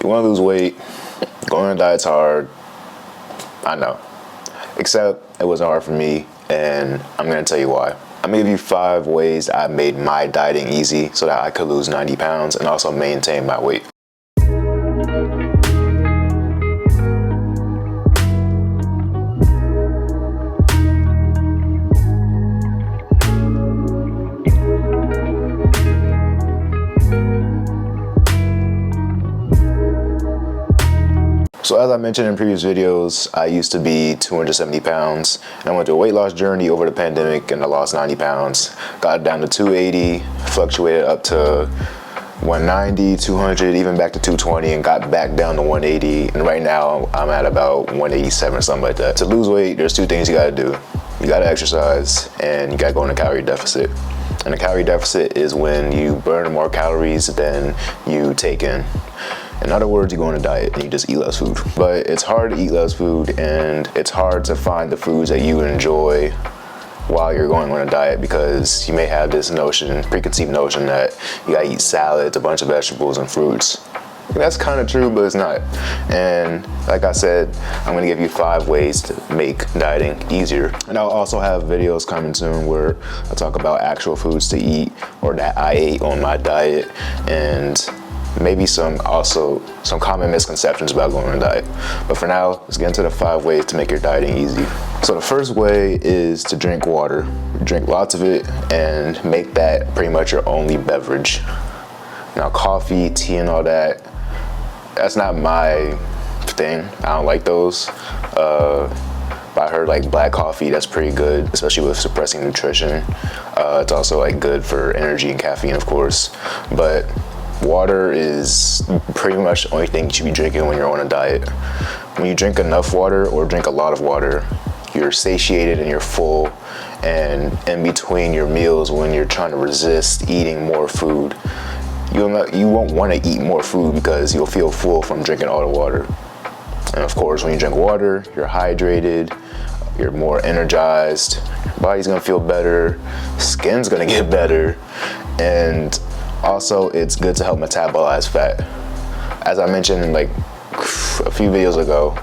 you want to lose weight, going on a diet's hard. I know. Except it wasn't hard for me, and I'm going to tell you why. I'm going to give you 5 ways I made my dieting easy so that I could lose 90 pounds and also maintain my weight. So as I mentioned in previous videos, I used to be 270 pounds and I went through a weight loss journey over the pandemic and I lost 90 pounds. Got down to 280, fluctuated up to 190, 200, even back to 220 and got back down to 180. And right now I'm at about 187 or something like that. To lose weight, there's 2 things you gotta do. You gotta exercise and you gotta go in a calorie deficit. And a calorie deficit is when you burn more calories than you take in. In other words, you go on a diet and you just eat less food. But it's hard to eat less food and it's hard to find the foods that you enjoy while you're going on a diet because you may have this notion, preconceived notion that you gotta eat salads, a bunch of vegetables and fruits. That's kind of true, but it's not. And like I said, I'm gonna give you 5 ways to make dieting easier. And I'll also have videos coming soon where I talk about actual foods to eat or that I ate on my diet and maybe some common misconceptions about going on a diet. But for now, let's get into the 5 ways to make your dieting easy. So the first way is to drink water. Drink lots of it and make that pretty much your only beverage. Now coffee, tea and all that, that's not my thing. I don't like those. But I heard like black coffee, that's pretty good, especially with suppressing nutrition. It's also like good for energy and caffeine, of course. But water is pretty much the only thing you should be drinking when you're on a diet. When you drink enough water or drink a lot of water, you're satiated and you're full. And in between your meals, when you're trying to resist eating more food, you won't want to eat more food because you'll feel full from drinking all the water. And of course, when you drink water, you're hydrated, you're more energized, your body's gonna feel better, skin's gonna get better, and also it's good to help metabolize fat. As I mentioned like a few videos ago,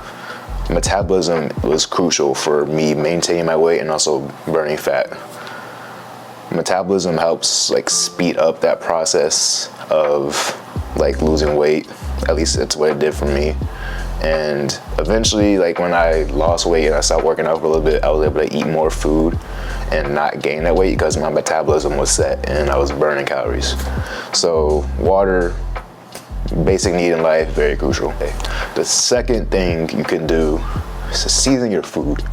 metabolism was crucial for me maintaining my weight and also burning fat. Metabolism helps like speed up that process of like losing weight. At least it's what it did for me. And eventually, like when I lost weight and I stopped working out for a little bit, I was able to eat more food and not gain that weight because my metabolism was set and I was burning calories. So water, basic need in life, very crucial. The second thing you can do is to season your food.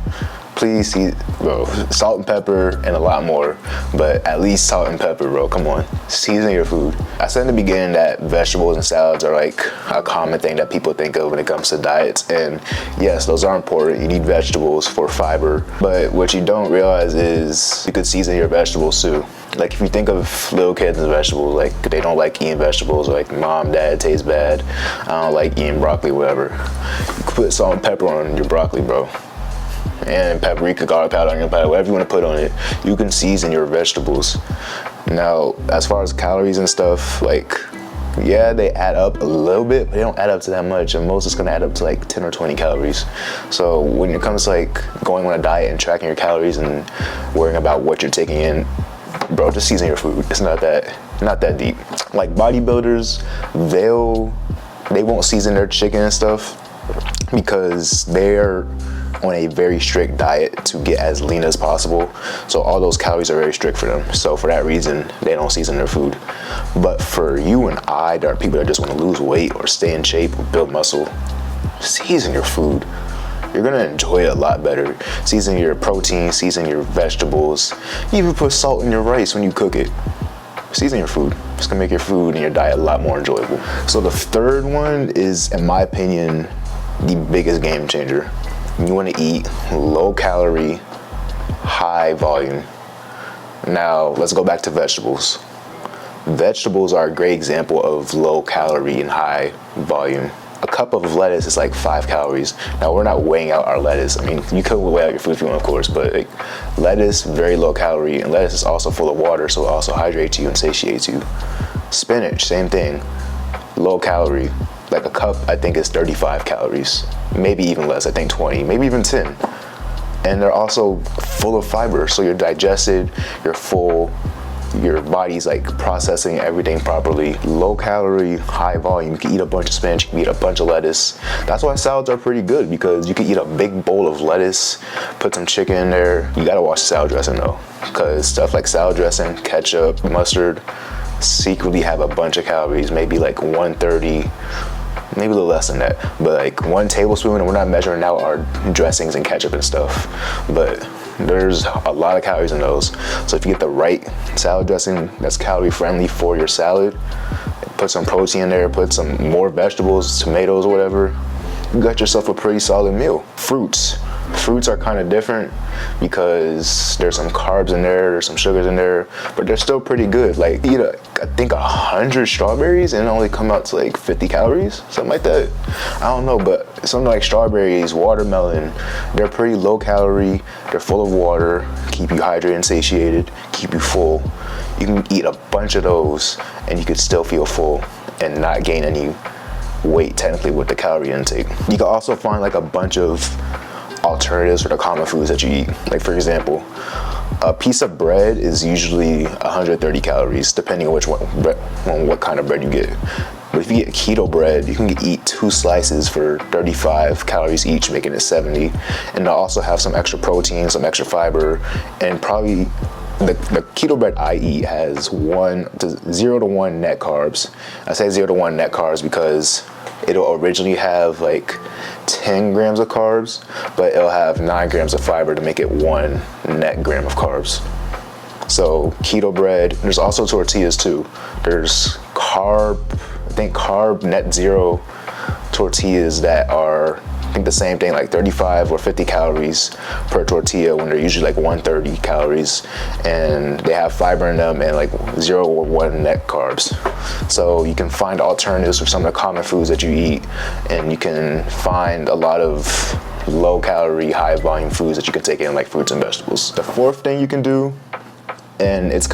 Please, bro, salt and pepper and a lot more, but at least salt and pepper, bro, come on. Season your food. I said in the beginning that vegetables and salads are like a common thing that people think of when it comes to diets, and yes, those are important. You need vegetables for fiber, but what you don't realize is you could season your vegetables too. Like if you think of little kids and vegetables, like they don't like eating vegetables, like mom, dad, tastes bad, I don't like eating broccoli, whatever. You could put salt and pepper on your broccoli, bro. And paprika, garlic powder, onion powder, whatever you want to put on it, you can season your vegetables. Now, as far as calories and stuff, like, yeah, they add up a little bit, but they don't add up to that much, and most is gonna add up to like 10 or 20 calories. So when it comes to like going on a diet and tracking your calories and worrying about what you're taking in, bro, just season your food. It's not that deep. Like bodybuilders, they won't season their chicken and stuff because they're on a very strict diet to get as lean as possible. So all those calories are very strict for them. So for that reason, they don't season their food. But for you and I, there are people that just want to lose weight or stay in shape or build muscle, season your food. You're gonna enjoy it a lot better. Season your protein, season your vegetables. You even put salt in your rice when you cook it. Season your food. It's gonna make your food and your diet a lot more enjoyable. So the third one is, in my opinion, the biggest game changer. You want to eat low calorie, high volume. Now let's go back to vegetables. Vegetables are a great example of low calorie and high volume. A cup of lettuce is like 5 calories. Now we're not weighing out our lettuce. I mean, you could weigh out your food if you want, of course, but like, lettuce, very low calorie, and lettuce is also full of water, so it also hydrates you and satiates you. Spinach, same thing, low calorie, Like a cup, I think, is 35 calories, maybe even less. I think 20, maybe even 10. And they're also full of fiber, so you're digested, you're full, your body's like processing everything properly. Low calorie, high volume. You can eat a bunch of spinach, you can eat a bunch of lettuce. That's why salads are pretty good, because you can eat a big bowl of lettuce, put some chicken in there. You gotta watch the salad dressing though, because stuff like salad dressing, ketchup, mustard secretly have a bunch of calories, maybe like 130, maybe a little less than that, but like 1 tablespoon, and we're not measuring out our dressings and ketchup and stuff, but there's a lot of calories in those. So if you get the right salad dressing that's calorie friendly for your salad, put some protein in there, put some more vegetables, tomatoes, or whatever, you got yourself a pretty solid meal. Fruits are kind of different because there's some carbs in there, there's some sugars in there, but they're still pretty good. Like eat I think 100 strawberries and it only come out to like 50 calories, something like that. I don't know, but something like strawberries, watermelon, they're pretty low calorie, they're full of water, keep you hydrated and satiated, keep you full. You can eat a bunch of those and you could still feel full and not gain any weight technically with the calorie intake. You can also find like a bunch of alternatives for the common foods that you eat. Like for example, a piece of bread is usually 130 calories, depending on what kind of bread you get. But if you get keto bread, you can eat 2 slices for 35 calories each, making it 70. And they'll also have some extra protein, some extra fiber, and probably the keto bread I eat has 0 to 1 net carbs. I say 0 to 1 net carbs because it'll originally have like 10 grams of carbs, but it'll have 9 grams of fiber to make it 1 net gram of carbs. So keto bread, there's also tortillas too. There's carb net zero tortillas that are, I think the same thing, like 35 or 50 calories per tortilla when they're usually like 130 calories, and they have fiber in them and like 0 or 1 net carbs. So you can find alternatives for some of the common foods that you eat, and you can find a lot of low calorie, high volume foods that you can take in, like fruits and vegetables. The fourth thing you can do, and it's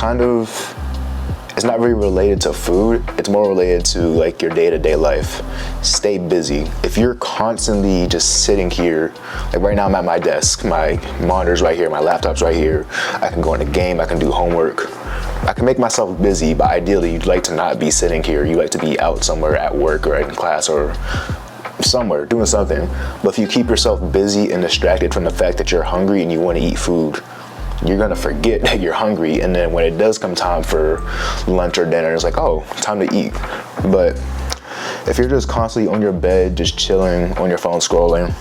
not really related to food, it's more related to like your day-to-day life. Stay busy. If you're constantly just sitting here, like right now I'm at my desk, my monitor's right here, my laptop's right here, I can go in a game, I can do homework, I can make myself busy, but ideally you'd like to not be sitting here. You like to be out somewhere at work or in class or somewhere doing something. But if you keep yourself busy and distracted from the fact that you're hungry and you want to eat food, you're gonna forget that you're hungry, and then when it does come time for lunch or dinner, it's like, oh, time to eat. But if you're just constantly on your bed, just chilling on your phone scrolling,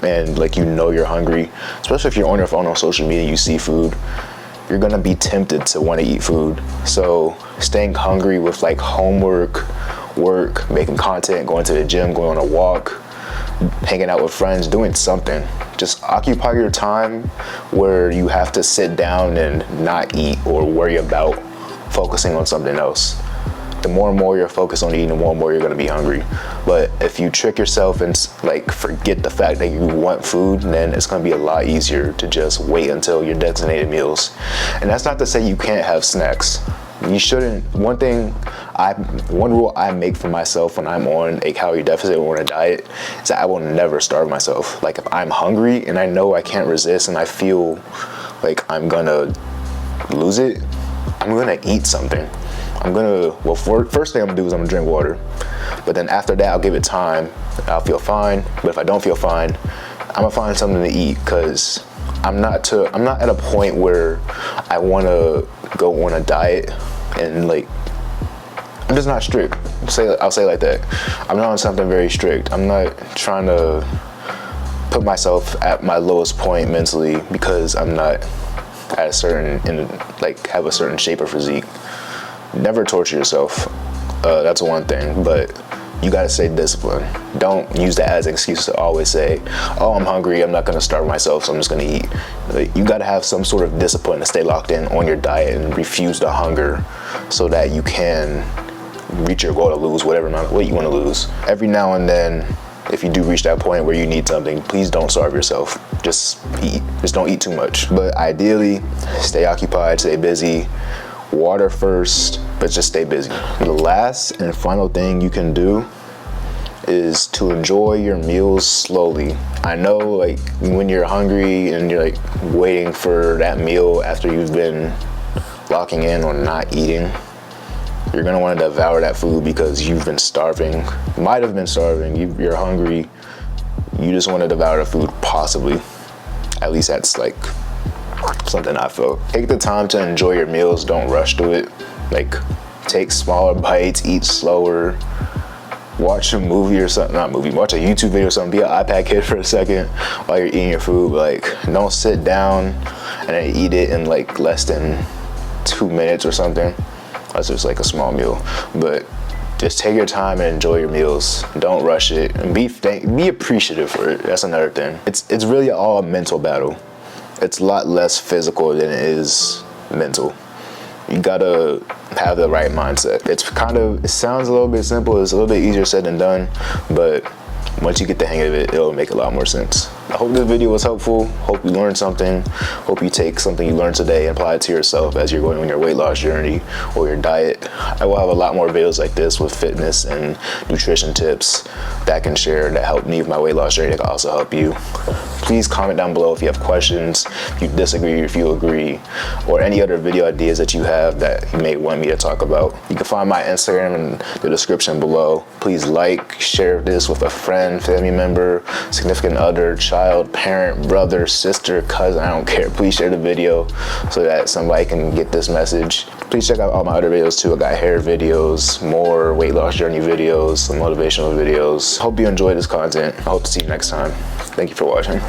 and like you're hungry, especially if you're on your phone on social media and you see food, you're gonna be tempted to want to eat food. So staying hungry with like homework, work, making content, going to the gym, going on a walk, hanging out with friends, doing something. Just occupy your time where you have to sit down and not eat or worry about focusing on something else. The more and more you're focused on eating, the more and more you're gonna be hungry. But if you trick yourself and like forget the fact that you want food, then it's gonna be a lot easier to just wait until your designated meals. And that's not to say you can't have snacks. You shouldn't. One rule I make for myself when I'm on a calorie deficit or on a diet is that I will never starve myself. Like if I'm hungry and I know I can't resist and I feel like I'm gonna lose it, I'm gonna eat something. First thing I'm gonna do is I'm gonna drink water. But then after that, I'll give it time. I'll feel fine. But if I don't feel fine, I'm gonna find something to eat, because I'm not at a point where I wanna go on a diet and like, I'm just not strict. I'll say it like that. I'm not on something very strict. I'm not trying to put myself at my lowest point mentally because I'm not at have a certain shape or physique. Never torture yourself. That's one thing, but you gotta stay disciplined. Don't use that as an excuse to always say, oh, I'm hungry, I'm not gonna starve myself, so I'm just gonna eat. Like, you gotta have some sort of discipline to stay locked in on your diet and refuse the hunger so that you can reach your goal to lose whatever amount of weight you wanna lose. Every now and then, if you do reach that point where you need something, please don't starve yourself. Just eat. Just don't eat too much. But ideally, stay occupied, stay busy. Water first, but just stay busy. The last and final thing you can do is to enjoy your meals slowly. I know, like, when you're hungry and you're like waiting for that meal after you've been locking in on not eating, you're gonna want to devour that food because you've been starving. Might have been starving. You're hungry. You just want to devour the food, possibly. At least that's like something I felt. Take the time to enjoy your meals. Don't rush to it. Like, take smaller bites, eat slower. Watch a movie or something, not movie, watch a YouTube video or something, be an iPad kid for a second while you're eating your food. Like, don't sit down and then eat it in like less than 2 minutes or something. That's just like a small meal. But just take your time and enjoy your meals. Don't rush it, and be appreciative for it. That's another thing. It's really all a mental battle. It's a lot less physical than it is mental. You gotta have the right mindset. It sounds a little bit simple. It's a little bit easier said than done, but once you get the hang of it, it'll make a lot more sense. I hope this video was helpful. Hope you learned something. Hope you take something you learned today and apply it to yourself as you're going on your weight loss journey or your diet. I will have a lot more videos like this with fitness and nutrition tips that I can share that help me with my weight loss journey that can also help you. Please comment down below if you have questions, if you disagree, if you agree, or any other video ideas that you have that you may want me to talk about. You can find my Instagram in the description below. Please like, share this with a friend, family member, significant other, child, parent, brother, sister, cousin, I don't care. Please share the video so that somebody can get this message. Please check out all my other videos too. I got hair videos, more weight loss journey videos, some motivational videos. Hope you enjoy this content. I hope to see you next time. Thank you for watching.